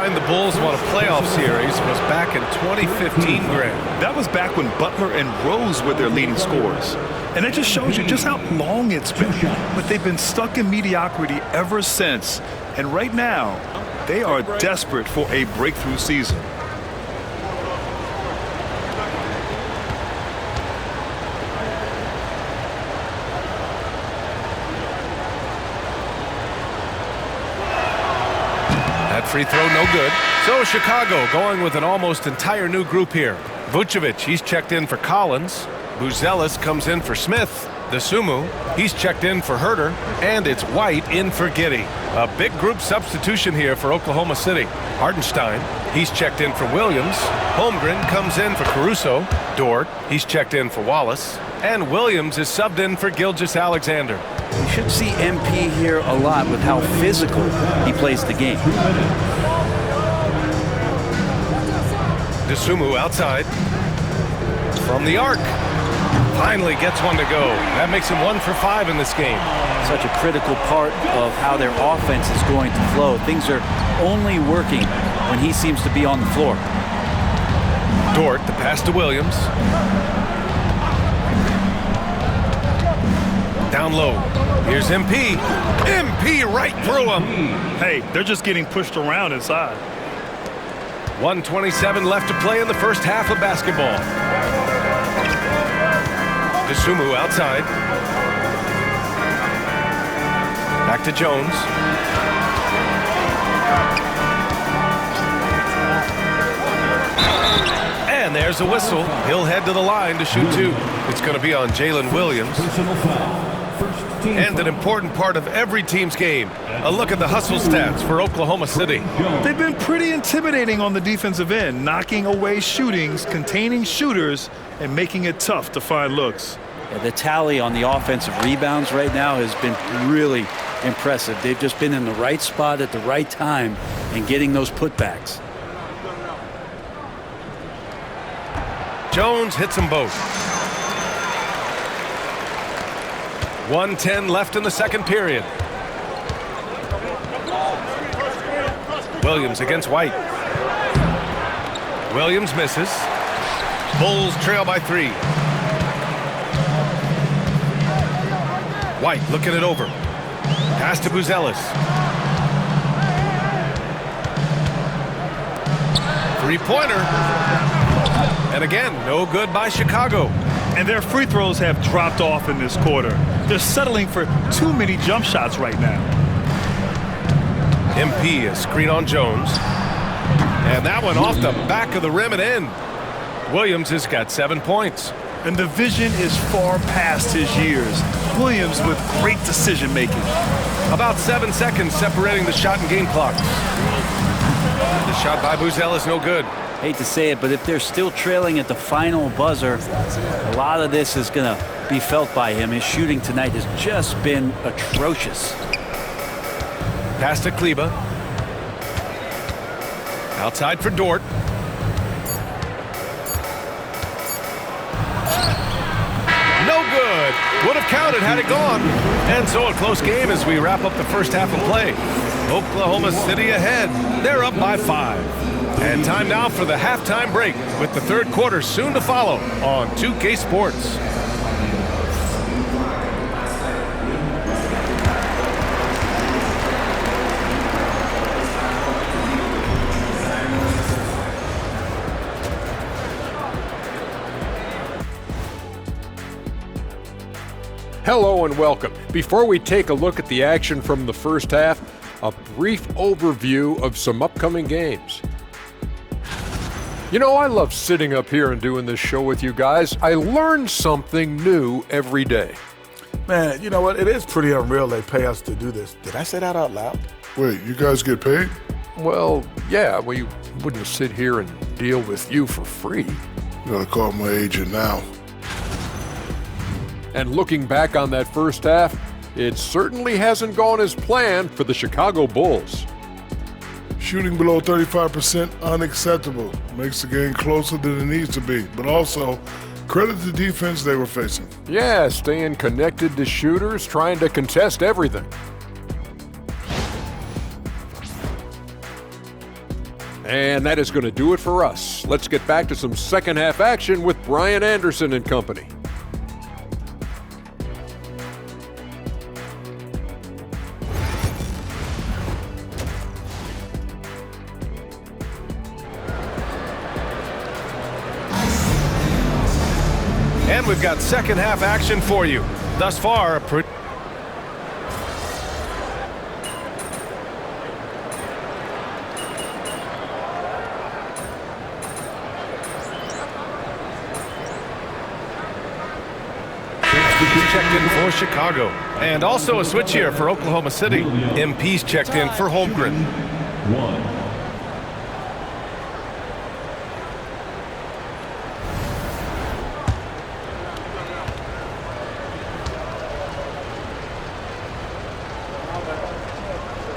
time the Bulls won a playoff series was back in 2015, Greg. That was back when Butler and Rose were their leading scorers. And it just shows you just how long it's been. But they've been stuck in mediocrity ever since. And right now, they are desperate for a breakthrough season. That free throw no good. So Chicago going with an almost entire new group here. Vucevic, he's checked in for Collins. Buzelis comes in for Smith. Dosunmu, he's checked in for Herter. And it's White in for Giddey. A big group substitution here for Oklahoma City. Hartenstein, he's checked in for Williams. Holmgren comes in for Caruso. Dort, he's checked in for Wallace. And Williams is subbed in for Gilgeous-Alexander. You should see MP here a lot with how physical he plays the game. Dosunmu outside. From the arc. Finally gets one to go. That makes him 1 for 5 in this game. Such a critical part of how their offense is going to flow. Things are only working when he seems to be on the floor. Dort, the pass to Williams. Down low. Here's MP. MP right through him. Hey, they're just getting pushed around inside. 1:27 left to play in the first half of basketball. Dosunmu outside. Back to Jones. And there's a whistle. He'll head to the line to shoot two. It's going to be on Jalen Williams. And an important part of every team's game. A look at the hustle stats for Oklahoma City. They've been pretty intimidating on the defensive end, knocking away shootings, containing shooters, and making it tough to find looks. Yeah, the tally on the offensive rebounds right now has been really impressive. They've just been in the right spot at the right time and getting those putbacks. Jones hits them both. 1:10 left in the second period. Williams against White. Williams misses. Bulls trail by 3. White looking it over. Pass to Buzelis. 3-pointer. And again, no good by Chicago. And their free throws have dropped off in this quarter. They're settling for too many jump shots right now. MP, a screen on Jones. And that one off the back of the rim and in. Williams has got 7 points. And the vision is far past his years. Williams with great decision making. About 7 seconds separating the shot and game clock. The shot by Buzelis no good. Hate to say it, but if they're still trailing at the final buzzer, a lot of this is going to be felt by him. His shooting tonight has just been atrocious. Pass to Kleber. Outside for Dort. No good. Would have counted had it gone. And so a close game as we wrap up the first half of play. Oklahoma City ahead. They're up by 5. And time now for the halftime break with the third quarter soon to follow on 2K Sports. Hello and welcome. Before we take a look at the action from the first half, a brief overview of some upcoming games. You know, I love sitting up here and doing this show with you guys. I learn something new every day. Man, you know what? It is pretty unreal they pay us to do this. Did I say that out loud? Wait, you guys get paid? Well, yeah, we wouldn't sit here and deal with you for free. You gotta call my agent now. And looking back on that first half, it certainly hasn't gone as planned for the Chicago Bulls. Shooting below 35%, unacceptable. Makes the game closer than it needs to be. But also, credit the defense they were facing. Yeah, staying connected to shooters, trying to contest everything. And that is going to do it for us. Let's get back to some second half action with Brian Anderson and company. And we've got second half action for you. Thus far, checked in for Chicago. And also a switch here for Oklahoma City. MP's checked in for Holmgren.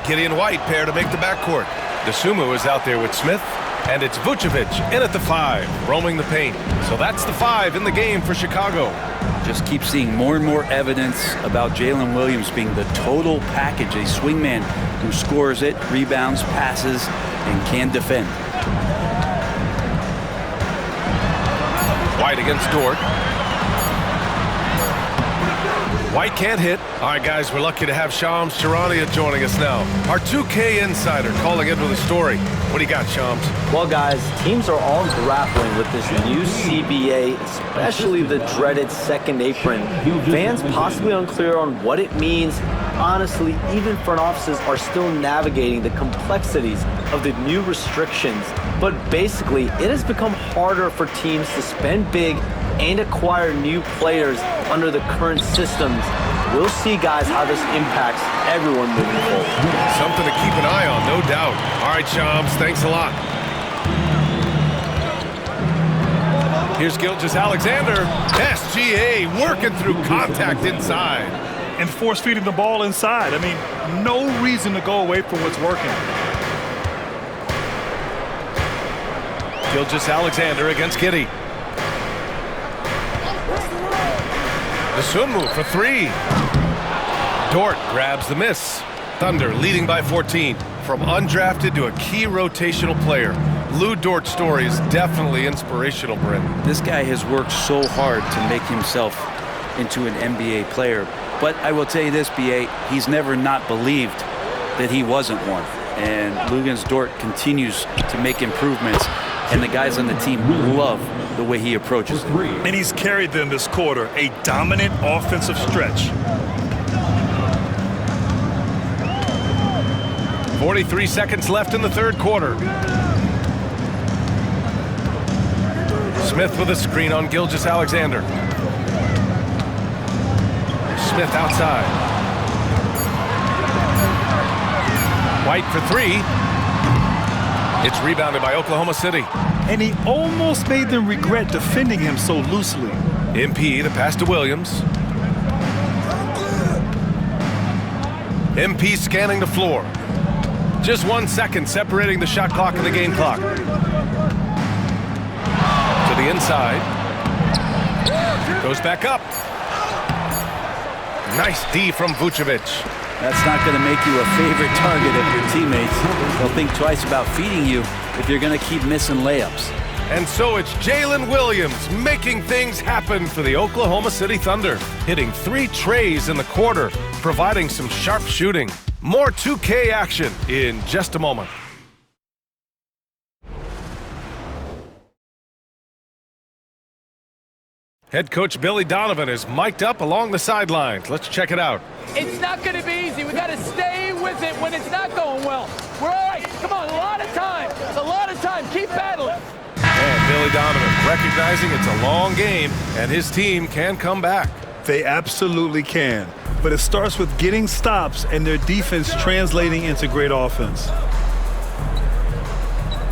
Gideon White pair to make the backcourt. DeSumo is out there with Smith. And it's Vucevic in at the 5, roaming the paint. So that's the 5 in the game for Chicago. Just keep seeing more and more evidence about Jalen Williams being the total package, a swingman who scores it, rebounds, passes, and can defend. White against Dort. White can't hit. All right, guys, we're lucky to have Shams Charania joining us now. Our 2K insider calling in with a story. What do you got, Shams? Well, guys, teams are all grappling with this new CBA, especially the dreaded second apron. Fans possibly unclear on what it means. Honestly, even front offices are still navigating the complexities of the new restrictions. But basically, it has become harder for teams to spend big and acquire new players under the current systems. We'll see, guys, how this impacts everyone moving forward. Something to keep an eye on, no doubt. All right, Shams, thanks a lot. Here's Gilgeous-Alexander. SGA working through contact inside. And force-feeding the ball inside. I mean, no reason to go away from what's working. Gilgeous-Alexander against Giddey. DeSumo for 3. Dort grabs the miss. Thunder leading by 14. From undrafted to a key rotational player. Lou Dort's story is definitely inspirational, Brent. This guy has worked so hard to make himself into an NBA player. But I will tell you this, B.A., he's never not believed that he wasn't one. And Luguentz Dort continues to make improvements. And the guys on the team love the way he approaches it. And he's carried them this quarter, a dominant offensive stretch. 43 seconds left in the third quarter. Smith with a screen on Gilgeous-Alexander. Smith outside. White for 3. It's rebounded by Oklahoma City. And he almost made them regret defending him so loosely. MP, the pass to Williams. MP scanning the floor. Just 1 second separating the shot clock and the game clock. To the inside. Goes back up. Nice D from Vucevic. That's not going to make you a favorite target of your teammates. They'll think twice about feeding you if you're going to keep missing layups. And so it's Jalen Williams making things happen for the Oklahoma City Thunder, hitting 3 trays in the quarter, providing some sharp shooting. More 2K action in just a moment. Head coach Billy Donovan is mic'd up along the sidelines. Let's check it out. It's not going to be easy. We got to stay with it when it's not going well. We're all right. Come on, a lot of time. A lot of time. Keep battling. And Billy Donovan recognizing it's a long game and his team can come back. They absolutely can. But it starts with getting stops and their defense translating into great offense.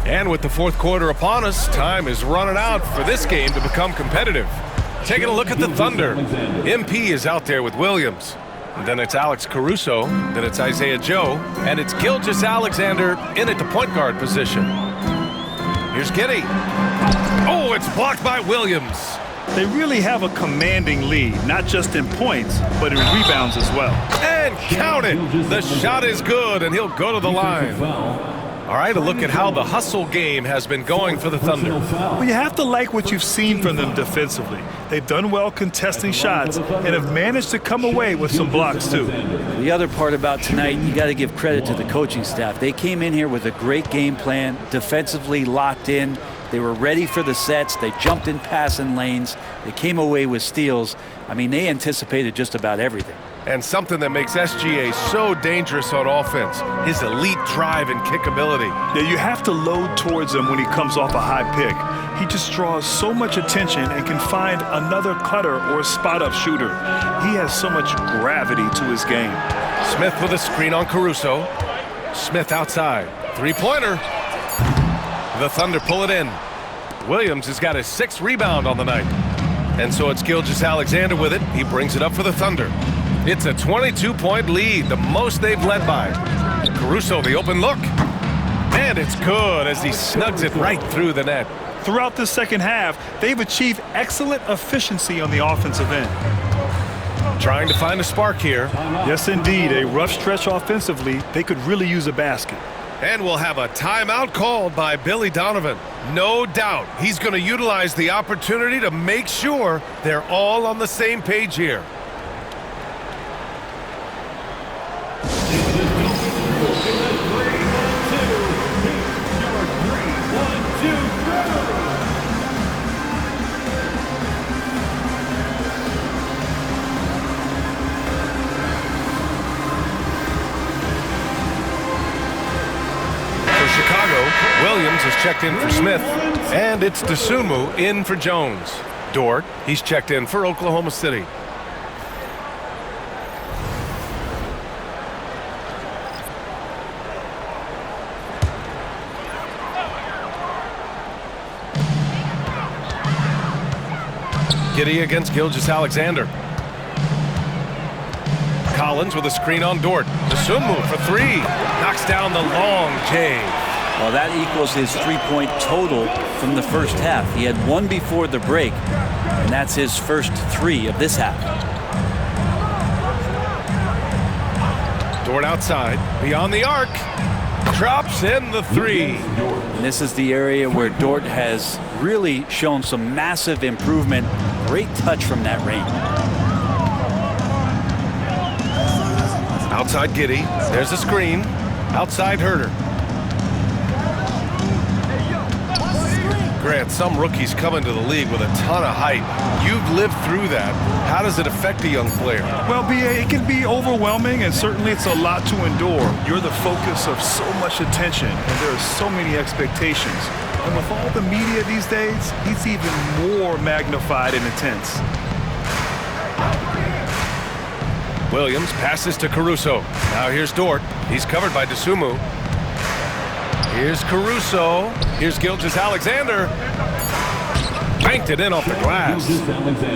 And with the fourth quarter upon us, time is running out for this game to become competitive. Taking a look at the Thunder. MP is out there with Williams. And then it's Alex Caruso. Then it's Isaiah Joe. And it's Gilgeous-Alexander in at the point guard position. Here's Giddey. Oh, it's blocked by Williams. They really have a commanding lead, not just in points, but in rebounds as well. And count it. The shot is good, and he'll go to the line. All right, a look at how the hustle game has been going for the Thunder. Well, you have to like what you've seen from them defensively. They've done well contesting shots and have managed to come away with some blocks, too. The other part about tonight, you got to give credit to the coaching staff. They came in here with a great game plan, defensively locked in. They were ready for the sets. They jumped in passing lanes. They came away with steals. I mean, they anticipated just about everything. And something that makes SGA so dangerous on offense, his elite drive and kick ability. Yeah, you have to load towards him when he comes off a high pick. He just draws so much attention and can find another cutter or spot-up shooter. He has so much gravity to his game. Smith with a screen on Caruso. Smith outside. Three-pointer. The Thunder pull it in. Williams has got his 6th rebound on the night. And so it's Gilgeous-Alexander with it. He brings it up for the Thunder. It's a 22-point lead, the most they've led by. Caruso, the open look. And it's good as he snugs it right through the net. Throughout the second half, they've achieved excellent efficiency on the offensive end. Trying to find a spark here. Yes, indeed. A rough stretch offensively. They could really use a basket. And we'll have a timeout called by Billy Donovan. No doubt he's going to utilize the opportunity to make sure they're all on the same page here. Williams has checked in for Smith, and it's Dosunmu in for Jones. Dort, he's checked in for Oklahoma City. Giddey against Gilgeous-Alexander. Collins with a screen on Dort. Dosunmu for 3. Knocks down the long J. Well, that equals his 3-point total from the first half. He had 1 before the break, and that's his first 3 of this half. Dort outside, beyond the arc, drops in the 3. And this is the area where Dort has really shown some massive improvement. Great touch from that range. Outside Giddey, there's a screen. Outside Herter. Grant, some rookies come into the league with a ton of height. You've lived through that. How does it affect a young player? Well, BA, it can be overwhelming, and certainly it's a lot to endure. You're the focus of so much attention, and there are so many expectations. And with all the media these days, it's even more magnified and intense. Williams passes to Caruso. Now here's Dort. He's covered by Dosunmu. Here's Caruso. Here's Gilgeous-Alexander. Banked it in off the glass.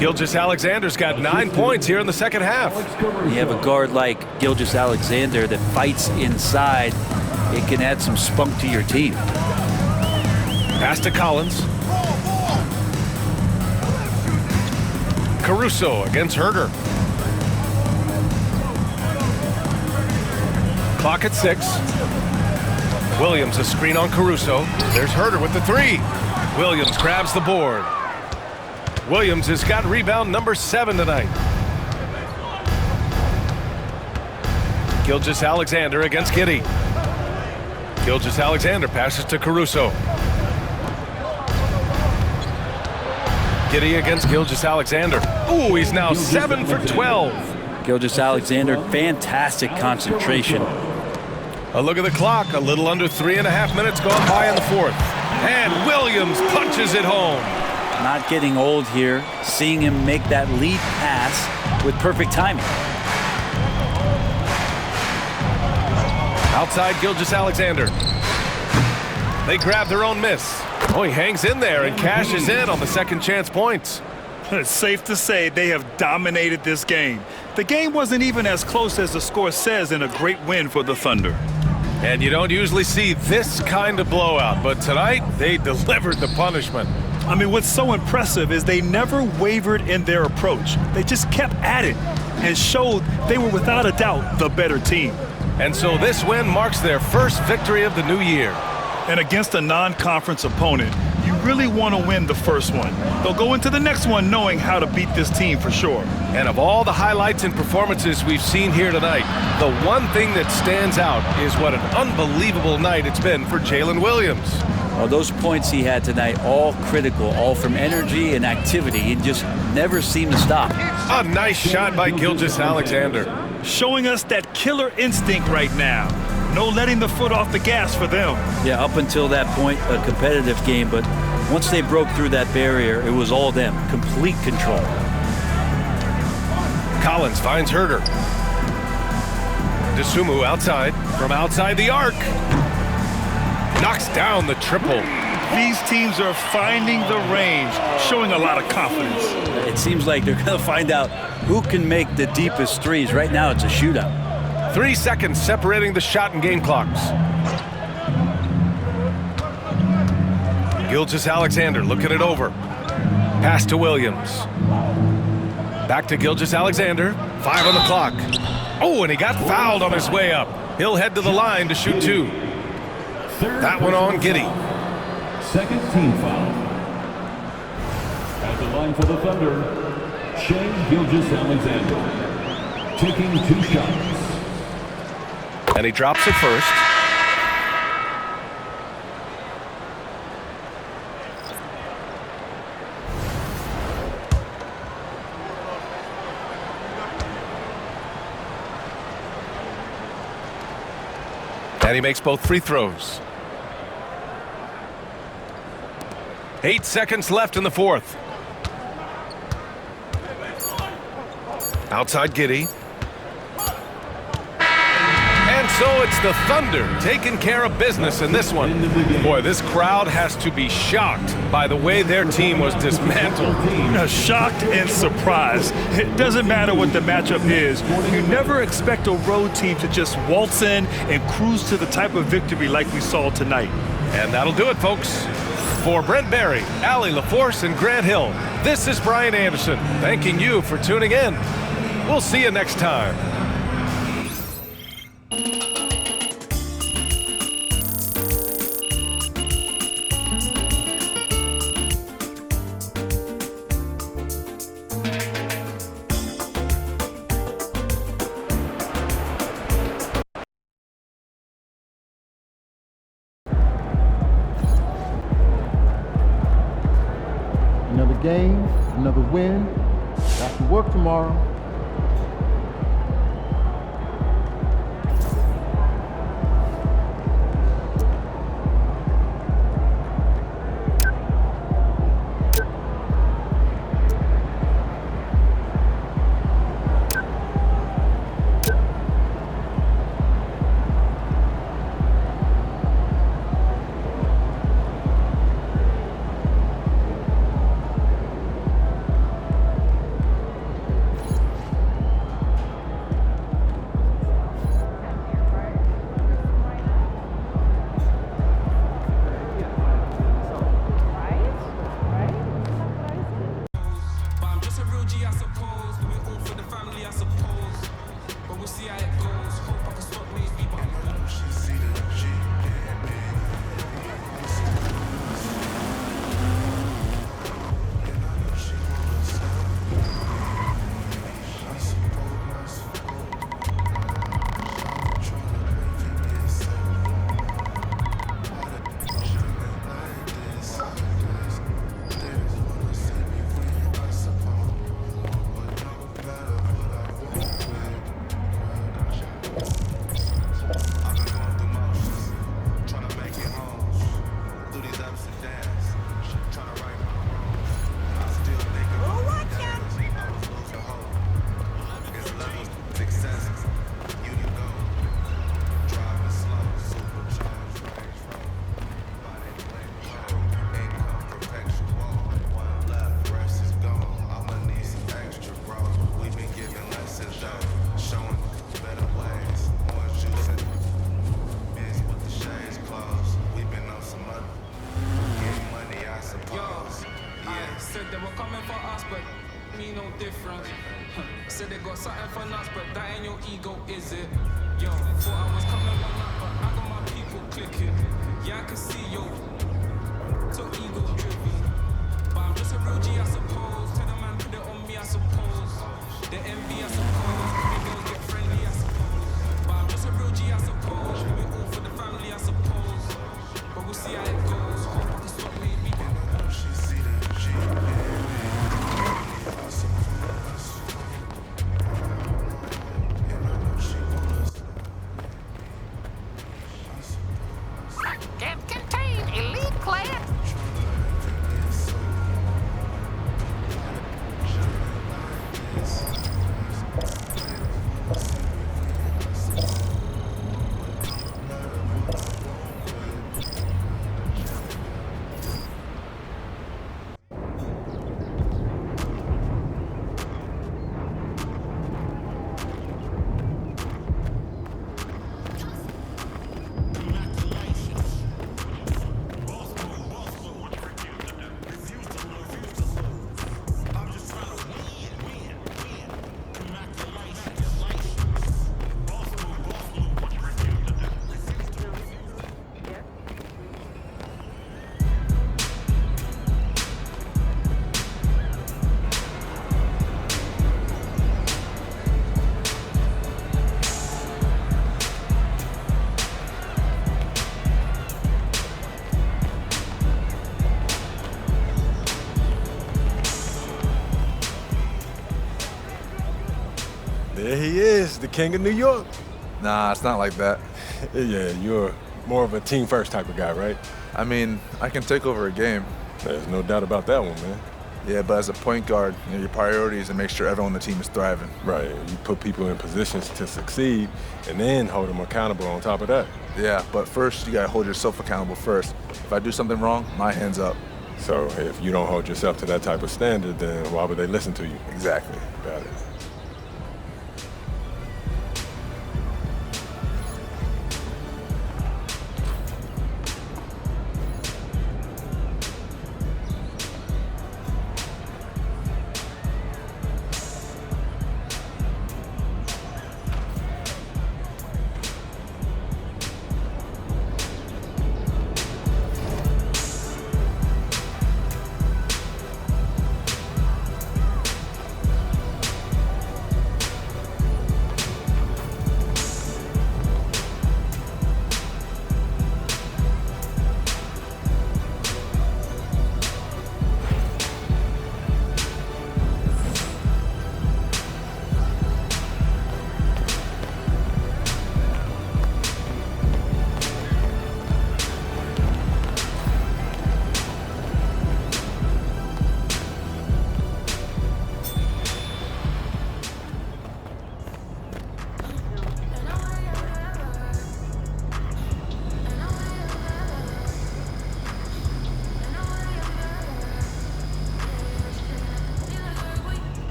Gilgeous-Alexander's got 9 points here in the second half. You have a guard like Gilgeous-Alexander that fights inside. It can add some spunk to your team. Pass to Collins. Caruso against Herter. Clock at 6. Williams a screen on Caruso. There's Herter with the 3. Williams grabs the board. Williams has got rebound number 7 tonight. Gilgeous-Alexander against Giddey. Gilgeous-Alexander passes to Caruso. Giddey against Gilgeous-Alexander. Ooh, he's now 7 for 12. Gilgeous-Alexander, fantastic concentration. A look at the clock. A little under 3.5 minutes gone by in the 4th. And Williams punches it home. Not getting old here. Seeing him make that lead pass with perfect timing. Outside Gilgeous-Alexander. They grab their own miss. Oh, he hangs in there and cashes in on the second chance points. It's safe to say they have dominated this game. The game wasn't even as close as the score says in a great win for the Thunder. And you don't usually see this kind of blowout, but tonight they delivered the punishment. I mean, what's so impressive is they never wavered in their approach. They just kept at it and showed they were without a doubt the better team. And so this win marks their first victory of the new year. And against a non-conference opponent, you really want to win the first one. They'll go into the next one knowing how to beat this team for sure. And of all the highlights and performances we've seen here tonight, the one thing that stands out is what an unbelievable night it's been for Jalen Williams. Well, those points he had tonight, all critical, all from energy and activity. He just never seemed to stop. A nice shot by Gilgeous-Alexander. Showing us that killer instinct right now. No letting the foot off the gas for them. Yeah, up until that point, a competitive game, but once they broke through that barrier, it was all them. Complete control. Collins finds Herder. Dosunmu outside, from outside the arc. Knocks down the triple. These teams are finding the range, showing a lot of confidence. It seems like they're going to find out who can make the deepest threes. Right now, it's a shootout. 3 seconds separating the shot and game clocks. Gilgeous-Alexander looking it over. Pass to Williams. Back to Gilgeous-Alexander. 5 on the clock. Oh, and he got fouled on his way up. He'll head to the line to shoot 2. That one on Giddey. Second team foul. At the line for the Thunder, Shai Gilgeous-Alexander, taking 2 shots. And he drops it first. And he makes both free throws. 8 seconds left in the fourth. Outside Giddey. And so it's the Thunder taking care of business in this one. Boy, this crowd has to be shocked by the way their team was dismantled. Shocked and surprised. It doesn't matter what the matchup is. You never expect a road team to just waltz in and cruise to the type of victory like we saw tonight. And that'll do it, folks. For Brent Barry, Allie LaForce, and Grant Hill, this is Brian Anderson, thanking you for tuning in. We'll see you next time. Another game, another win. Got to work tomorrow. me no different. Said they got something for nuts, but that ain't your ego, is it? Yo, thought I was coming one up, but I got my people clicking. Yeah, I can see yo. So ego driven. But I'm just a real G, I suppose. Tell the man put it on me, I suppose. The envy, I suppose. Maybe girls get friendly, I suppose. But I'm just a real G, I suppose. We all for the family, I suppose. But we'll see how it goes. Hope this what made me. She see that G. I suppose. Can contain elite class. There he is, the king of New York. Nah, it's not like that. Yeah, you're more of a team first type of guy, right? I mean, I can take over a game. There's no doubt about that one, man. Yeah, but as a point guard, your priority is to make sure everyone on the team is thriving. Right, you put people in positions to succeed and then hold them accountable on top of that. Yeah, but first you gotta hold yourself accountable first. If I do something wrong, my hand's up. So if you don't hold yourself to that type of standard, then why would they listen to you? Exactly. Got it.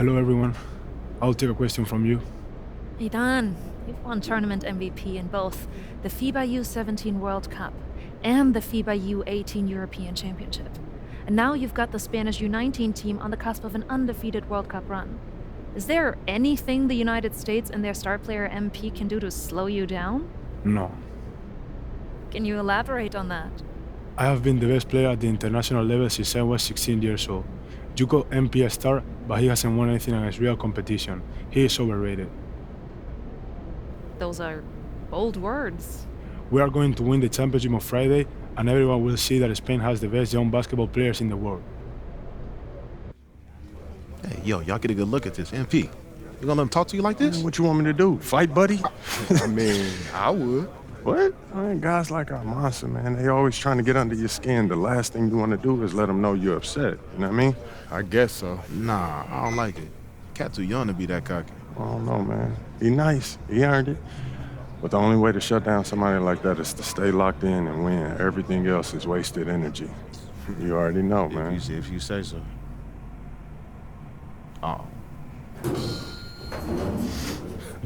Hello, everyone. I'll take a question from you. Ivan, you've won tournament MVP in both the FIBA U17 World Cup and the FIBA U18 European Championship. And now you've got the Spanish U19 team on the cusp of an undefeated World Cup run. Is there anything the United States and their star player MP can do to slow you down? No. Can you elaborate on that? I have been the best player at the international level since I was 16 years old. You call MP a star, but he hasn't won anything against real competition. He is overrated. Those are bold words. We are going to win the championship on Friday, and everyone will see that Spain has the best young basketball players in the world. Hey, yo, y'all get a good look at this. MP, you gonna let him talk to you like this? What you want me to do? Fight, buddy? I mean, I would. What? I mean, guys like our monster, man, they always trying to get under your skin. The last thing you want to do is let them know you're upset. You know what I mean? I guess so. Nah, I don't like it. Cat too young to be that cocky. I don't know, man. He nice. He earned it. But the only way to shut down somebody like that is to stay locked in and win. Everything else is wasted energy. You already know, man. If you say so. Oh.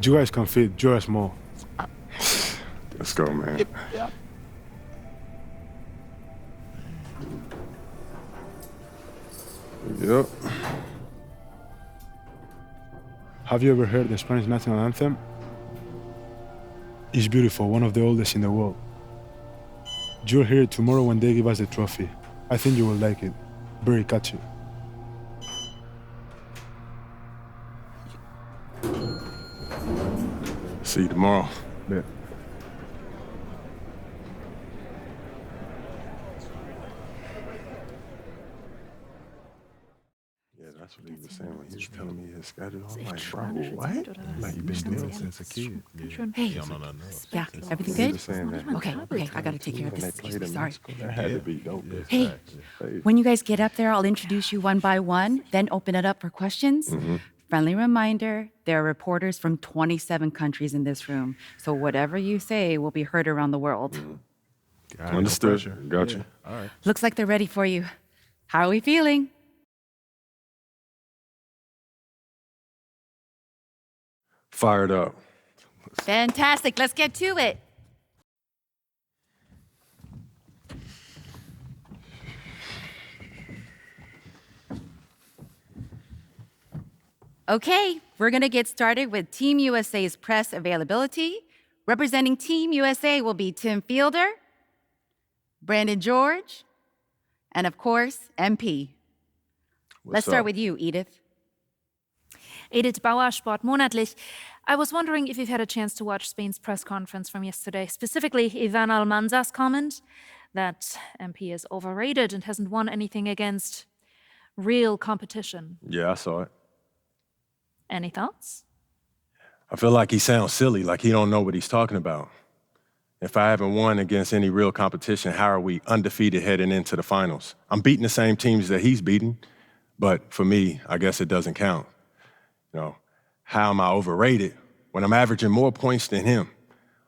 You guys can fit. You're small. Let's go, man. Yep. Yep. Have you ever heard the Spanish national anthem? It's beautiful, one of the oldest in the world. You'll hear it tomorrow when they give us the trophy. I think you will like it. Very catchy. See you tomorrow. Bet. That's what he was saying when he was telling me his schedule. I'm like, bro, what? Like, you've been doing since a kid. Hey, yeah, everything good? That. Okay, I gotta take care of this. Excuse me, sorry. That had to be dope. Hey, when you guys get up there, I'll introduce you one by one, then open it up for questions. Friendly reminder, there are reporters from 27 countries in this room, so whatever you say will be heard around the world. Understood. Gotcha. All right. Looks like they're ready for you. How are we feeling? Fired up. Fantastic. Let's get to it. Okay, we're going to get started with Team USA's press availability. Representing Team USA will be Tim Fielder, Brandon George, and of course, MP. Let's start with you, Edith. Edith Bauer, Sport Monatlich. I was wondering if you've had a chance to watch Spain's press conference from yesterday, specifically Ivan Almanza's comment that MP is overrated and hasn't won anything against real competition. Yeah, I saw it. Any thoughts? I feel like he sounds silly, like he don't know what he's talking about. If I haven't won against any real competition, how are we undefeated heading into the finals? I'm beating the same teams that he's beating, but for me, I guess it doesn't count. You know, how am I overrated when I'm averaging more points than him?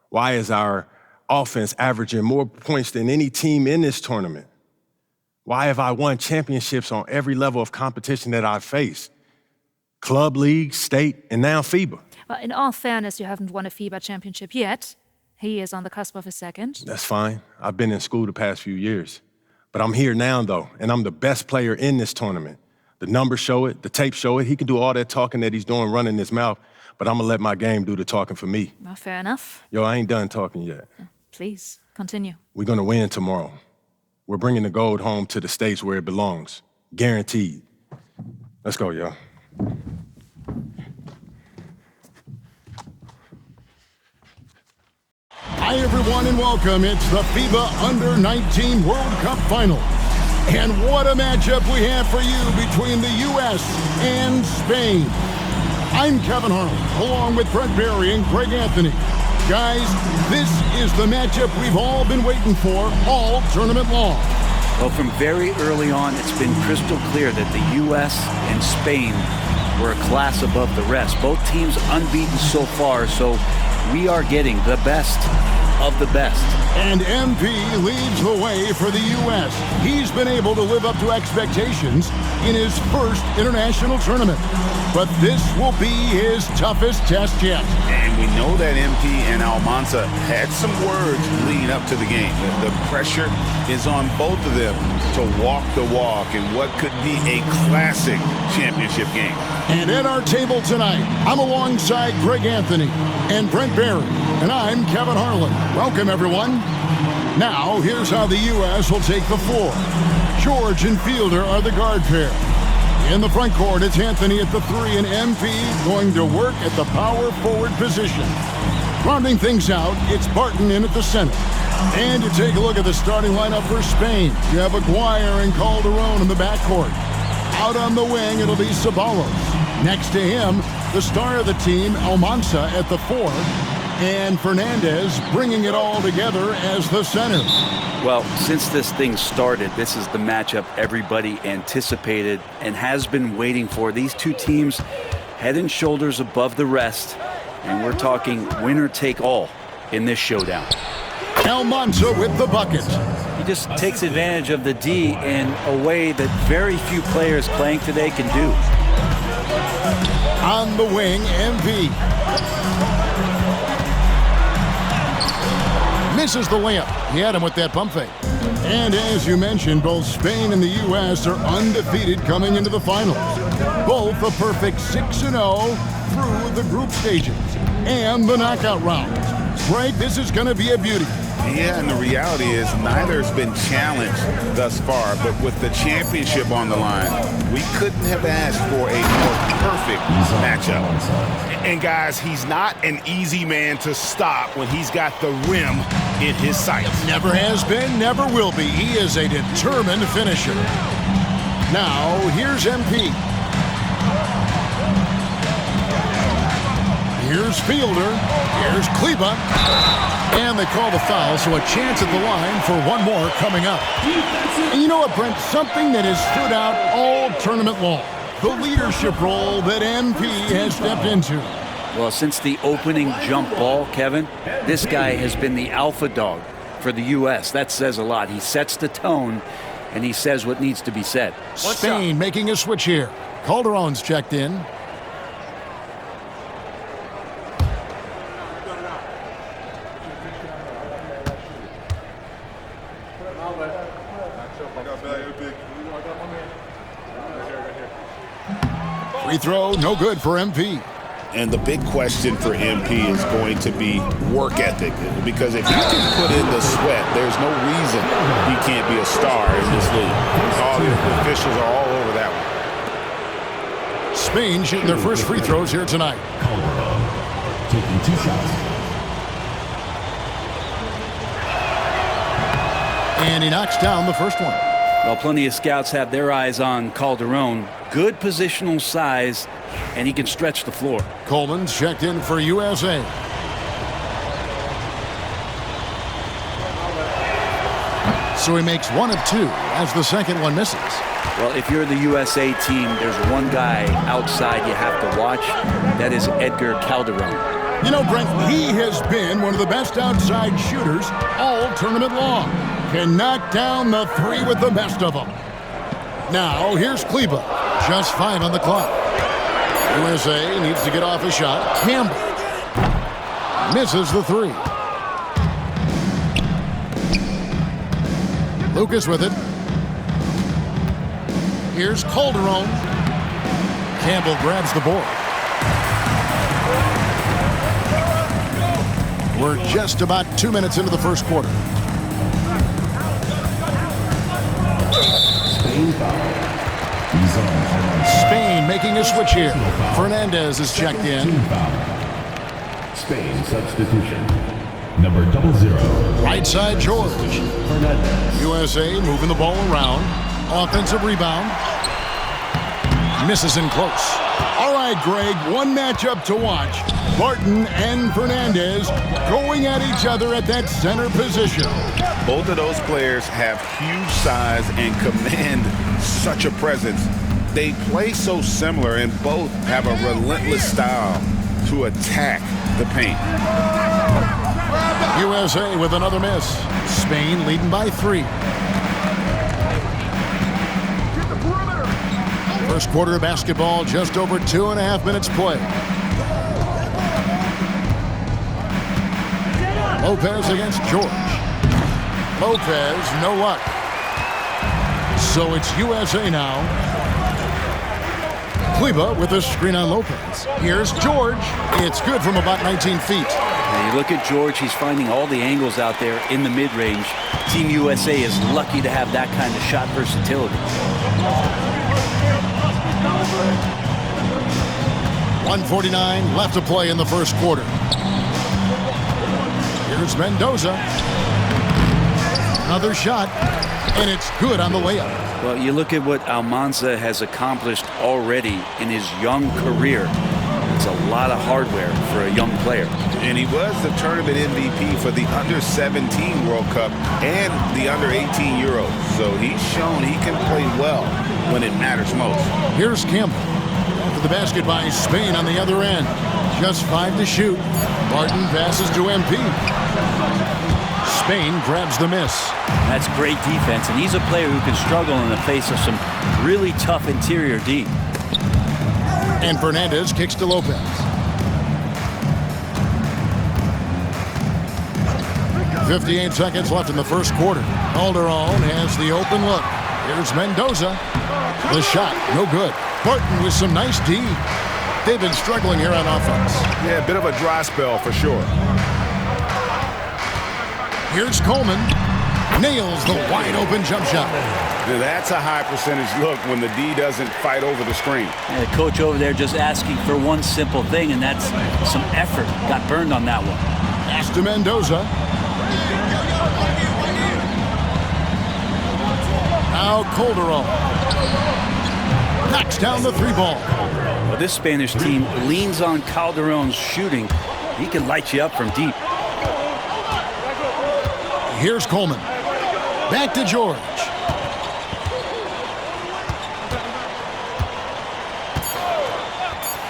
Why is our offense averaging more points than any team in this tournament? Why have I won championships on every level of competition that I've faced? Club, league, state, and now FIBA. Well, in all fairness, you haven't won a FIBA championship yet. He is on the cusp of a second. That's fine. I've been in school the past few years. But I'm here now, though, and I'm the best player in this tournament. The numbers show it, the tape show it. He can do all that talking that he's doing, running his mouth, but I'm gonna let my game do the talking for me. Well, fair enough. Yo, I ain't done talking yet. Please, continue. We're gonna win tomorrow. We're bringing the gold home to the States where it belongs. Guaranteed. Let's go, y'all. Hi, everyone, and welcome. It's the FIBA Under-19 World Cup Final. And what a matchup we have for you between the U.S. and Spain. I'm Kevin Harlan, along with Brent Barry and Greg Anthony. Guys, this is the matchup we've all been waiting for all tournament long. Well, from very early on, it's been crystal clear that the U.S. and Spain were a class above the rest. Both teams unbeaten so far, so we are getting the best of the best. And MP leads the way for the U.S. He's been able to live up to expectations in his first international tournament. But this will be his toughest test yet. And we know that MP and Almanza had some words leading up to the game. The pressure is on both of them to walk the walk in what could be a classic championship game. And at our table tonight, I'm alongside Greg Anthony and Brent Barry, and I'm Kevin Harlan. Welcome, everyone. Now, here's how the U.S. will take the floor. George and Fielder are the guard pair. In the front court, it's Anthony at the 3 and MP going to work at the power forward position. Rounding things out, it's Barton in at the center. And you take a look at the starting lineup for Spain. You have Aguirre and Calderon in the backcourt. Out on the wing, it'll be Ceballos. Next to him, the star of the team, Almanza at the 4. And Fernandez bringing it all together as the center. Well, since this thing started, this is the matchup everybody anticipated and has been waiting for. These two teams head and shoulders above the rest, and we're talking winner take all in this showdown. Almanza with the bucket. He just takes advantage of the D in a way that very few players playing today can do. On the wing, MP. Misses the layup. He had him with that pump fake. And as you mentioned, both Spain and the U.S. are undefeated coming into the finals. Both a perfect 6-0 through the group stages and the knockout rounds. Greg, this is going to be a beauty. Yeah, and the reality is neither has been challenged thus far, but with the championship on the line, we couldn't have asked for a more perfect matchup. And guys, he's not an easy man to stop when he's got the rim in his sights. Never has been, never will be. He is a determined finisher. Now, here's MP. Here's Fielder. Here's Kleba. And they call the foul, so a chance at the line for one more coming up. And you know what, Brent? Something that has stood out all tournament long. The leadership role that MP has stepped into. Well, since the opening jump ball, Kevin, this guy has been the alpha dog for the U.S. That says a lot. He sets the tone, and he says what needs to be said. Spain making a switch here. Calderon's checked in. Free throw, no good for MP. And the big question for MP is going to be work ethic. Because if he can put in the sweat, there's no reason he can't be a star in this league. All the officials are all over that one. Spain shooting their first free throws here tonight. Taking 2 shots. And he knocks down the first one. Well, plenty of scouts have their eyes on Calderon. Good positional size, and he can stretch the floor. Coleman's checked in for USA. So he makes 1 of 2 as the second one misses. Well, if you're the USA team, there's one guy outside you have to watch. That is Edgar Calderon. You know, Brent, he has been one of the best outside shooters all tournament long. Can knock down the 3 with the best of them. Now, here's Kleba. Just 5 on the clock. USA needs to get off a shot. Campbell misses the 3. Lucas with it. Here's Calderon. Campbell grabs the board. We're just about 2 minutes into the first quarter. Spain making a switch here. Fernandez is checked in. Spain substitution. Number 00. Right side George. USA moving the ball around. Offensive rebound. Misses in close. All right, Greg, one matchup to watch. Barton and Fernandez going at each other at that center position. Both of those players have huge size and command such a presence. They play so similar and both have a relentless style to attack the paint. USA with another miss. Spain leading by 3. First quarter of basketball, just over 2.5 minutes play. Lopez against George. Lopez, no luck. So it's USA now. Kleber with a screen on Lopez. Here's George. It's good from about 19 feet. Now you look at George, he's finding all the angles out there in the mid-range. Team USA is lucky to have that kind of shot versatility. 1:49 left to play in the first quarter. Here's Mendoza. Another shot, and it's good on the layup. Well, you look at what Almanza has accomplished already in his young career. It's a lot of hardware for a young player. And he was the tournament MVP for the Under-17 World Cup and the Under-18 Euros. So he's shown he can play well when it matters most. Here's Campbell. After the basket by Spain on the other end. Just 5 to shoot. Martin passes to MP. Spain grabs the miss. That's great defense, and he's a player who can struggle in the face of some really tough interior D. And Fernandez kicks to Lopez. .58 seconds left in the first quarter. Calderon has the open look. Here's Mendoza. The shot, no good. Barton with some nice D. They've been struggling here on offense. Yeah, a bit of a dry spell for sure. Here's Coleman. Nails the wide open jump shot. That's a high percentage look when the D doesn't fight over the screen. And the coach over there just asking for one simple thing, and that's some effort. Got burned on that one. Pass to Mendoza. Now Calderon. Knocks down the 3-ball. Well, this Spanish team leans on Calderon's shooting. He can light you up from deep. Here's Coleman. Back to George.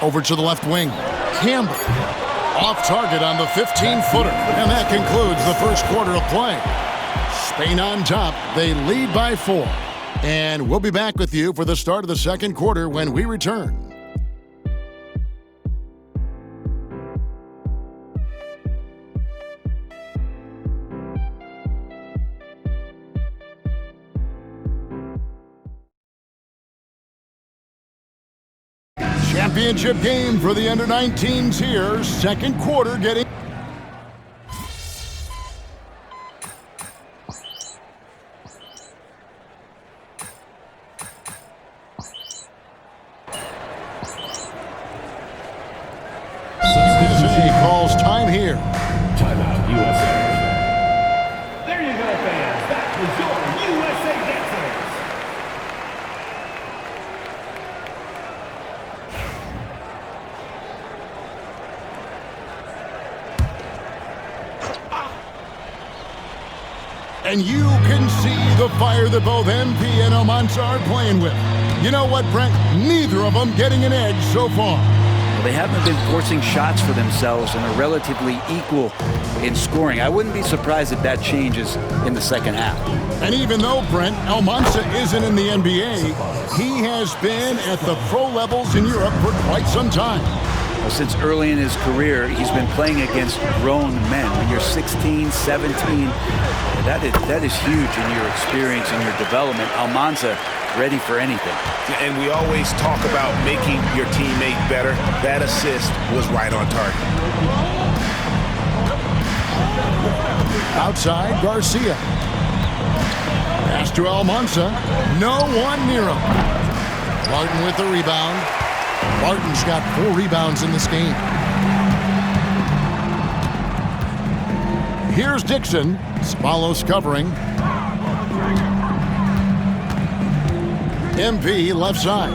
Over to the left wing. Campbell. Off target on the 15-footer. And that concludes the first quarter of play. Spain on top. They lead by 4. And we'll be back with you for the start of the second quarter when we return. Championship game for the Under-19s here. Second quarter getting... CCC calls time here. Timeout, USA. There you go, fans. That was your USA Dancers. And you can see the fire that both MP and Almanza are playing with. You know what, Brent? Neither of them getting an edge so far. Well, they haven't been forcing shots for themselves and are relatively equal in scoring. I wouldn't be surprised if that changes in the second half. And even though, Brent, Almanza isn't in the NBA, he has been at the pro levels in Europe for quite some time. Well, since early in his career, he's been playing against grown men. When you're 16, 17, that is huge in your experience and your development. Almanza ready for anything. And we always talk about making your teammate better. That assist was right on target. Outside, Garcia. Pass to Almanza. No one near him. Martin with the rebound. Martin's got 4 rebounds in this game. Here's Dixon. Spalos covering. MP left side.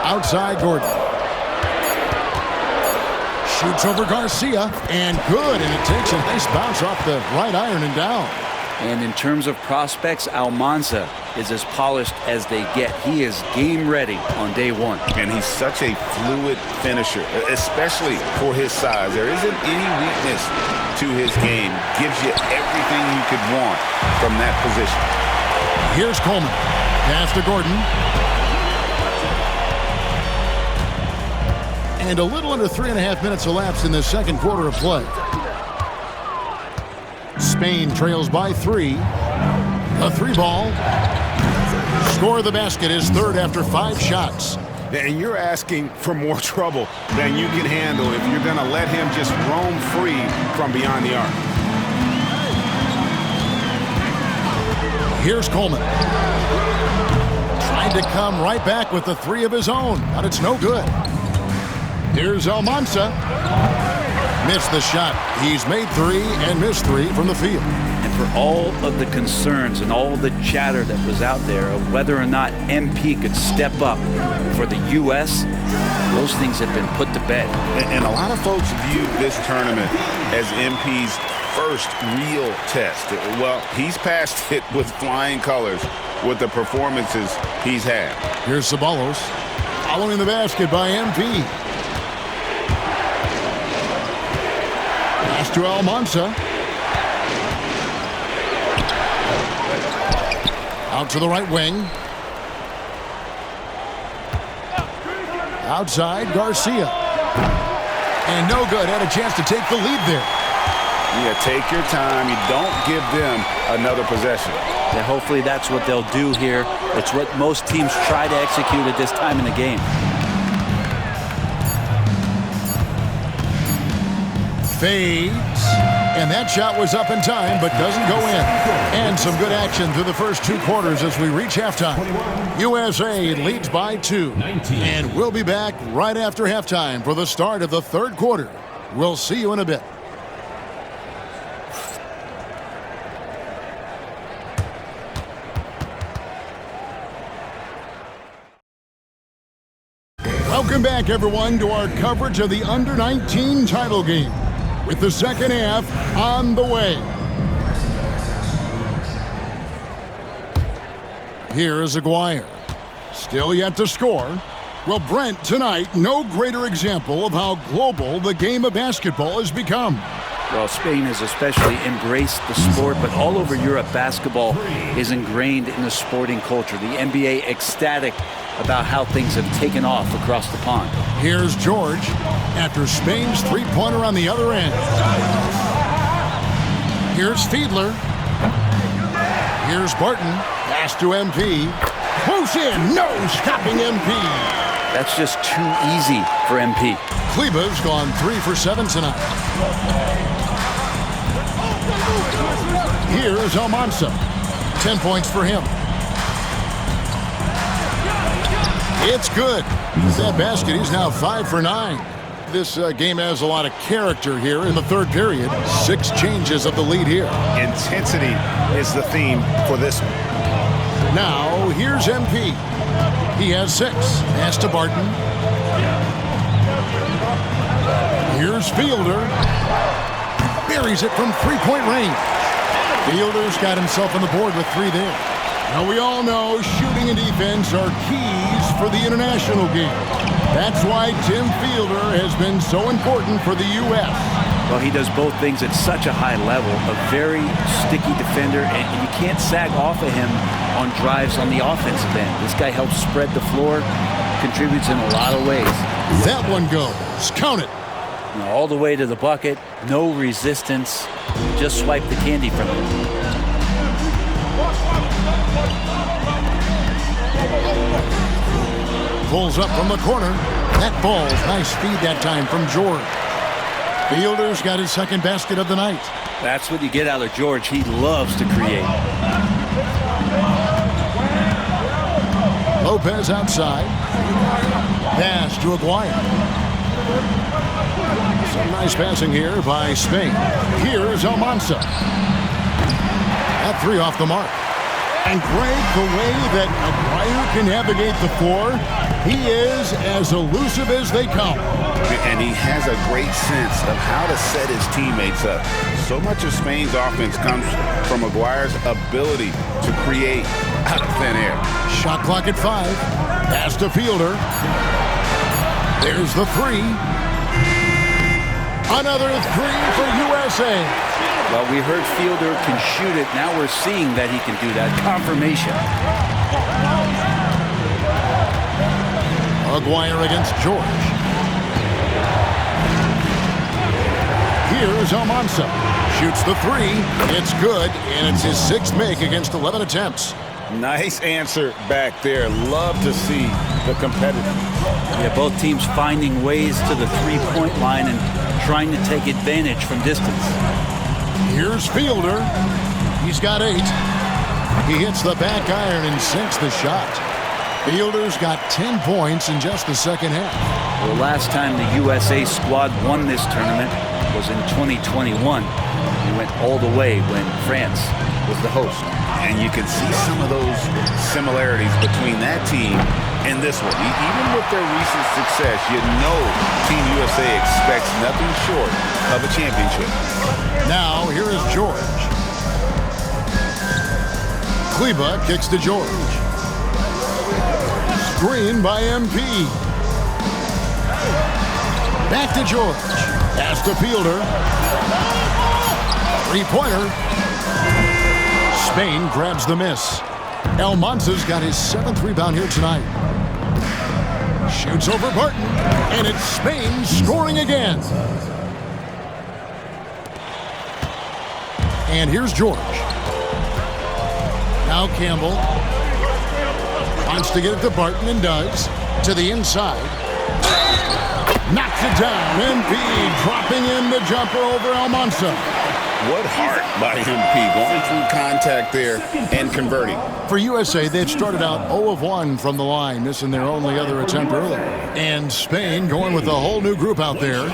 Outside Gordon. Shoots over Garcia. And good. And it takes a nice bounce off the right iron and down. And in terms of prospects, Almanza is as polished as they get. He is game ready on day one. And he's such a fluid finisher, especially for his size. There isn't any weakness to his game. Gives you everything you could want from that position. Here's Coleman. Pass to Gordon. And a little under 3.5 minutes elapsed in the second quarter of play. Spain trails by 3. A 3 ball. Score the basket is third after 5 shots. And you're asking for more trouble than you can handle if you're going to let him just roam free from beyond the arc. Here's Coleman. Tried to come right back with the 3 of his own, but it's no good. Here's Almanza. Missed the shot. He's made 3 and missed 3 from the field. And for all of the concerns and all the chatter that was out there of whether or not MP could step up for the U.S., those things have been put to bed. And a lot of folks view this tournament as MP's first real test. Well, he's passed it with flying colors with the performances he's had. Here's Ceballos. Following the basket by MP. Pass to Almanza. Out to the right wing. Outside, Garcia. And no good. Had a chance to take the lead there. Yeah, take your time. You don't give them another possession. And hopefully that's what they'll do here. It's what most teams try to execute at this time in the game. Fades. And that shot was up in time, but doesn't go in. And some good action through the first 2 quarters as we reach halftime. USA leads by 2. And we'll be back right after halftime for the start of the third quarter. We'll see you in a bit. Welcome back, everyone, to our coverage of the Under-19 title game, with the second half on the way. Here is Aguirre. Still yet to score. Well, Brent, tonight, no greater example of how global the game of basketball has become. Well, Spain has especially embraced the sport, but all over Europe, basketball is ingrained in the sporting culture. The NBA ecstatic about how things have taken off across the pond. Here's George after Spain's three-pointer on the other end. Here's Fiedler. Here's Barton. Pass to MP. Close in. No stopping MP. That's just too easy for MP. Kleba's gone 3 for 7 tonight. Here's Almanza. 10 points for him. It's good. With that basket, he's now 5 for 9. This game has a lot of character here in the third period. 6 changes of the lead here. Intensity is the theme for this one. Now, here's MP. He has 6. Pass to Barton. Here's Fielder. Buries it from three-point range. Fielder's got himself on the board with 3 there. Now, we all know shooting and defense are keys for the international game. That's why Tim Fielder has been so important for the U.S. Well, he does both things at such a high level. A very sticky defender, and you can't sag off of him on drives on the offensive end. This guy helps spread the floor, contributes in a lot of ways. That one goes. Count it. All the way to the bucket, no resistance. Just swipe the candy from him. Pulls up from the corner. That falls. Nice feed that time from George. Fielder's got his second basket of the night. That's what you get out of George. He loves to create. Lopez outside. Pass to Aguirre. Some nice passing here by Spain. Here's Almanza. That 3 off the mark. And Greg, the way that Aguirre can navigate the floor, he is as elusive as they come. And he has a great sense of how to set his teammates up. So much of Spain's offense comes from Aguirre's ability to create out of thin air. Shot clock at 5. Pass to Fielder. There's the 3. Another 3 for USA. Well, we heard Fielder can shoot it. Now we're seeing that he can do that. Confirmation. Aguirre against George. Here's Almanza. Shoots the 3. It's good, and it's his 6th make against 11 attempts. Nice answer back there. Love to see the competitive. Yeah, both teams finding ways to the three-point line and trying to take advantage from distance. Here's Fielder. He's got 8. He hits the back iron and sinks the shot. Fielder's got 10 points in just the second half. The last time the USA squad won this tournament was in 2021. We went all the way when France was the host. And you can see some of those similarities between that team and this one. Even with their recent success, you know Team USA expects nothing short of a championship. Now, here is George. Kleba kicks to George. Screen by MP. Back to George. Pass to Fielder. 3-pointer. Spain grabs the miss. Almanza's got his 7th rebound here tonight. Shoots over Barton, and it's Spain scoring again. And here's George. Now Campbell wants to get it to Barton and does. To the inside. Knocks it down. MP dropping in the jumper over Almanza. What heart by MP, going through contact there and converting. For USA, they've started out 0 of 1 from the line, missing their only other attempt earlier. And Spain going with a whole new group out there.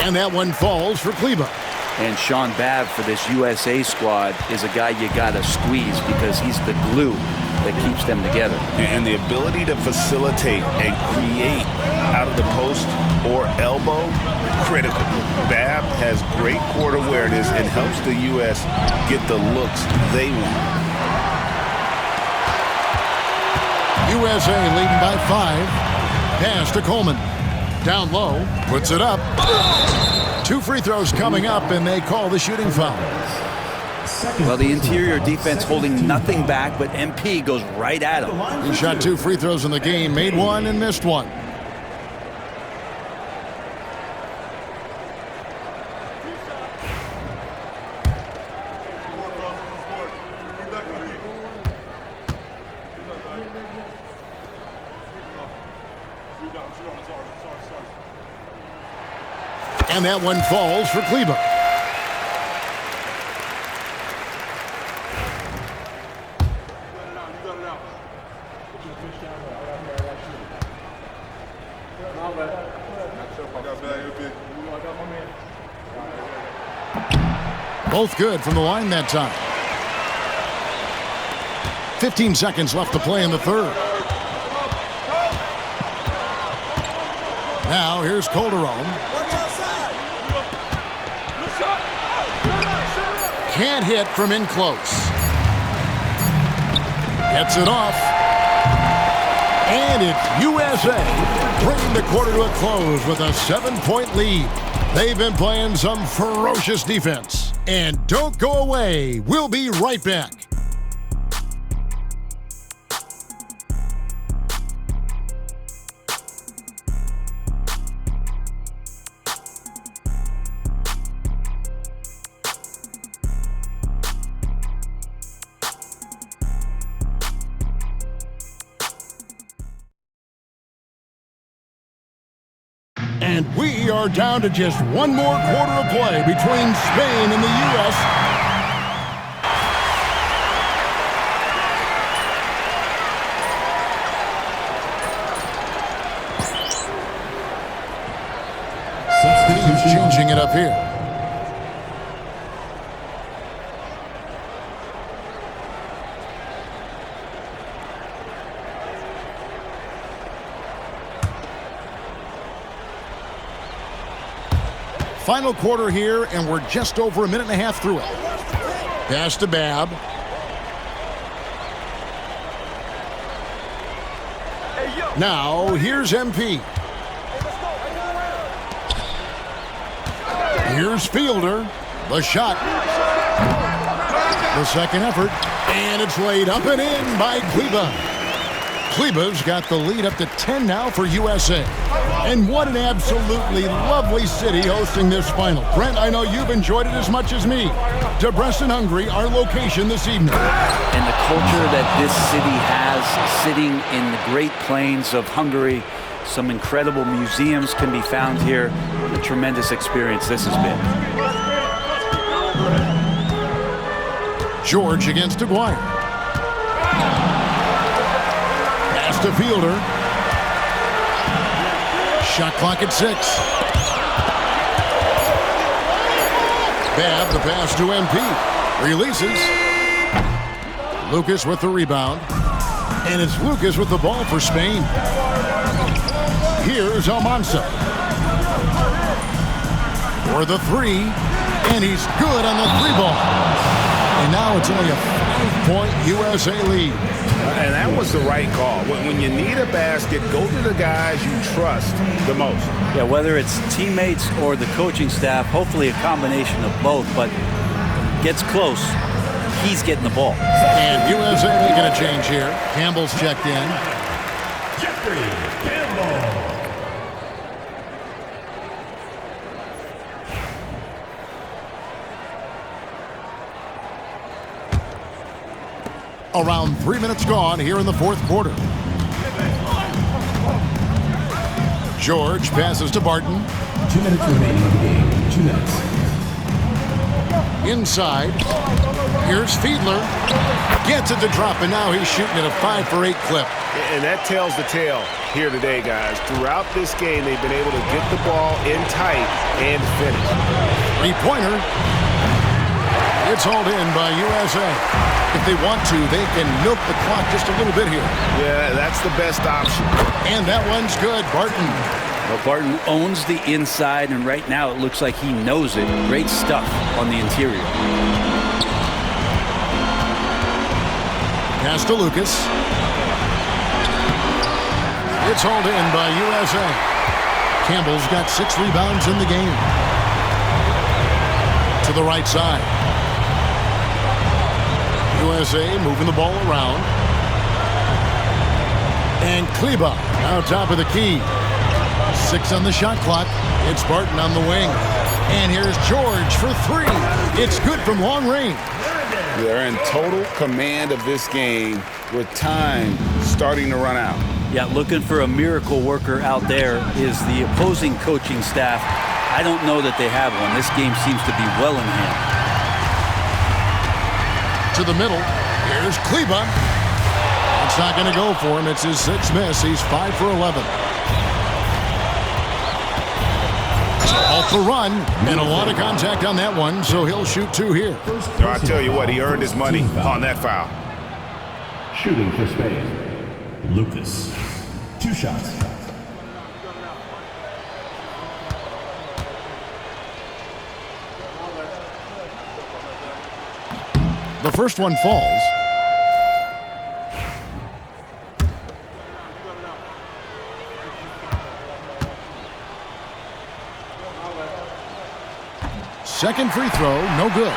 And that one falls for Kleba. And Sean Babb for this USA squad is a guy you got to squeeze because he's the glue that keeps them together. And the ability to facilitate and create out of the post or elbow, critical. Babb has great court awareness and helps the U.S. get the looks they want. USA leading by 5. Pass to Coleman. Down low, puts it up. 2 free throws coming up, and they call the shooting foul. Well, the interior defense holding nothing back, but MP goes right at him. He shot 2 free throws in the game, made 1 and missed 1. And that one falls for Kleba. Both good from the line that time. 15 seconds left to play in the third. Now here's Calderon. Can't hit from in close. Gets it off. And it's USA bringing the quarter to a close with a 7-point lead. They've been playing some ferocious defense. And don't go away. We'll be right back. And we are down to just one more quarter of play between Spain and the U.S. here. Final quarter here, and we're just over a minute and a half through it. Pass to Babb. Now, here's MP. Here's Fielder. The shot. The second effort. And it's laid up and in by Kleber. Kleber's got the lead up to 10 now for USA. And what an absolutely lovely city hosting this final. Brent, I know you've enjoyed it as much as me. Debrecen, Hungary, our location this evening. And the culture that this city has, sitting in the Great Plains of Hungary, some incredible museums can be found here. A tremendous experience this has been. George against Aguirre. Pass to Fielder. Shot clock at 6. Babb, the pass to MP. Releases. Lucas with the rebound. And it's Lucas with the ball for Spain. Here's Almanza. For the 3. And he's good on the 3-ball. And now it's only a 5-point USA lead. And that was the right call. When you need a basket, go to the guys you trust the most. Yeah, whether it's teammates or the coaching staff, hopefully a combination of both, but gets close, he's getting the ball. And USA making a change here. Campbell's checked in. Jeffrey Campbell. Around 3 minutes gone here in the fourth quarter. George passes to Barton. 2 minutes remaining in the game. 2 minutes. Inside. Here's Fiedler. Gets it to drop, and now he's shooting at a 5-for-8 clip. And that tells the tale here today, guys. Throughout this game, they've been able to get the ball in tight and finish. 3-pointer. It's hauled in by USA. If they want to, they can milk the clock just a little bit here. Yeah, that's the best option. And that one's good. Barton. Well, Barton owns the inside, and right now it looks like he knows it. Great stuff on the interior. Pass to Lucas. It's hauled in by USA. Campbell's got 6 rebounds in the game. To the right side. USA moving the ball around. And Kleber out top of the key. 6 on the shot clock. It's Barton on the wing. And here's George for 3. It's good from long range. They're in total command of this game with time starting to run out. Yeah, looking for a miracle worker out there is the opposing coaching staff. I don't know that they have one. This game seems to be well in hand. To the middle. Here's Kleber. It's not going to go for him. It's his 6th miss. He's 5 for 11. Off the run, and a lot of contact on that one, so he'll shoot 2 here. So I tell you what, he earned his money on that foul. Shooting for Spain. Lucas. 2 shots. The first one falls. Second free throw, no good.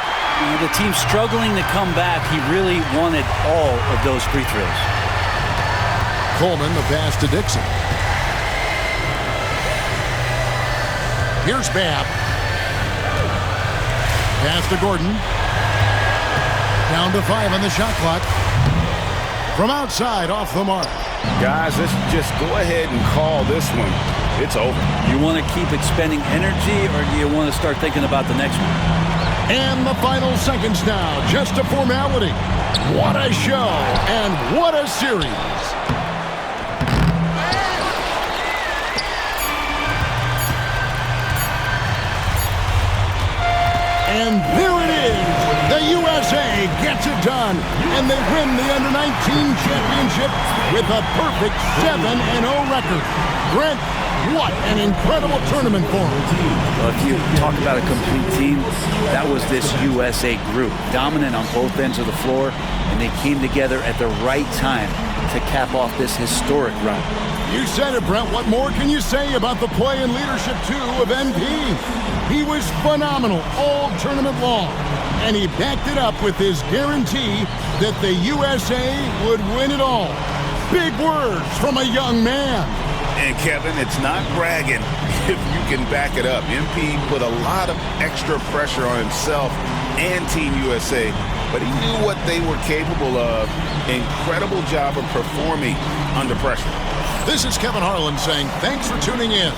The team's struggling to come back. He really wanted all of those free throws. Coleman, the pass to Dixon. Here's Babb. Pass to Gordon. Down to 5 on the shot clock. From outside, off the mark. Guys, let's just go ahead and call this one. It's over. You want to keep expending energy, or do you want to start thinking about the next one? And the final seconds now, just a formality. What a show, and what a series. And there it is. The USA gets it done, and they win the Under-19 championship with a perfect 7-0 record. Brent, what an incredible tournament for them. Well, if you talk about a complete team, that was this USA group. Dominant on both ends of the floor, and they came together at the right time to cap off this historic run. You said it, Brent. What more can you say about the play and leadership, too, of NP? He was phenomenal all tournament long, and he backed it up with his guarantee that the USA would win it all. Big words from a young man. And Kevin, it's not bragging if you can back it up. MP put a lot of extra pressure on himself and Team USA, but he knew what they were capable of. Incredible job of performing under pressure. This is Kevin Harlan saying thanks for tuning in.